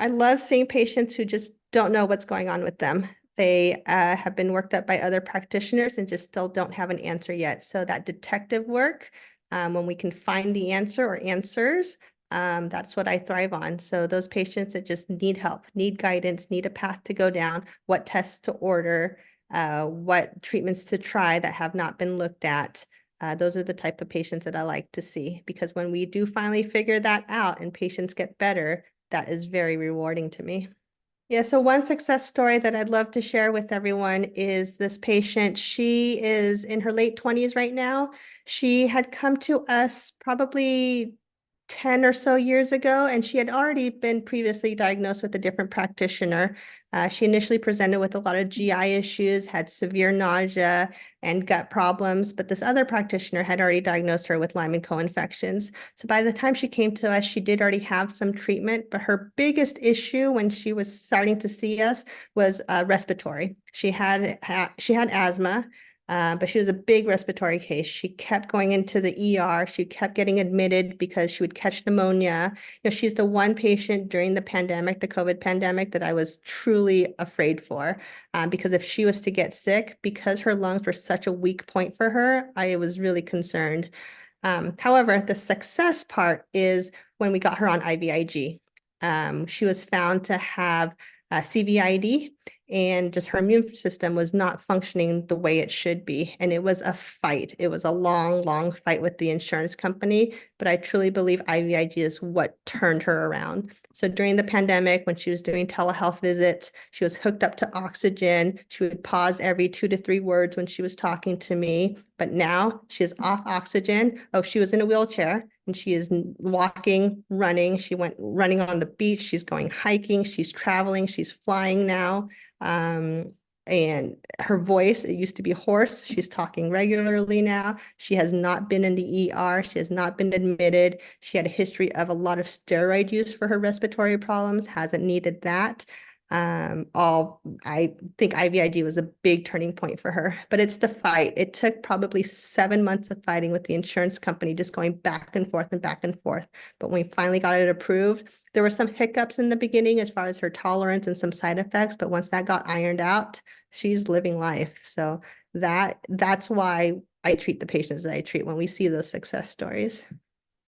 I love seeing patients who just don't know what's going on with them. They have been worked up by other practitioners and just still don't have an answer yet. So that detective work, when we can find the answer or answers, that's what I thrive on. So those patients that just need help, need guidance, need a path to go down, what tests to order, what treatments to try that have not been looked at. Those are the type of patients that I like to see, because when we do finally figure that out and patients get better, that is very rewarding to me. Yeah, so one success story that I'd love to share with everyone is this patient. She is in her late 20s right now. She had come to us probably 10 or so years ago, and she had already been previously diagnosed with a different practitioner. She initially presented with a lot of GI issues, had severe nausea and gut problems, but this other practitioner had already diagnosed her with Lyme and co-infections. So by the time she came to us, she did already have some treatment, but her biggest issue when she was starting to see us was respiratory. She had asthma. But she was a big respiratory case. She kept going into the ER. She kept getting admitted because she would catch pneumonia. She's the one patient during the pandemic, the COVID pandemic, that I was truly afraid for. Because if she was to get sick, because her lungs were such a weak point for her, I was really concerned. However, the success part is when we got her on IVIG. She was found to have CVID, and just her immune system was not functioning the way it should be. And it was a fight. It was a long, long fight with the insurance company, but I truly believe IVIG is what turned her around. So during the pandemic, when she was doing telehealth visits, she was hooked up to oxygen. She would pause every 2 to 3 words when she was talking to me, but now she's off oxygen. Oh, she was in a wheelchair and she is walking, running. She went running on the beach. She's going hiking. She's traveling. She's flying now. And her voice, it used to be hoarse. She's talking regularly now. She has not been in the ER. She has not been admitted. She had a history of a lot of steroid use for her respiratory problems, hasn't needed that. I think IVIG was a big turning point for her, but it's the fight. It took probably 7 months of fighting with the insurance company, just going back and forth and back and forth. But when we finally got it approved, there were some hiccups in the beginning as far as her tolerance and some side effects, but once that got ironed out, she's living life. So that's why I treat the patients that I treat when we see those success stories.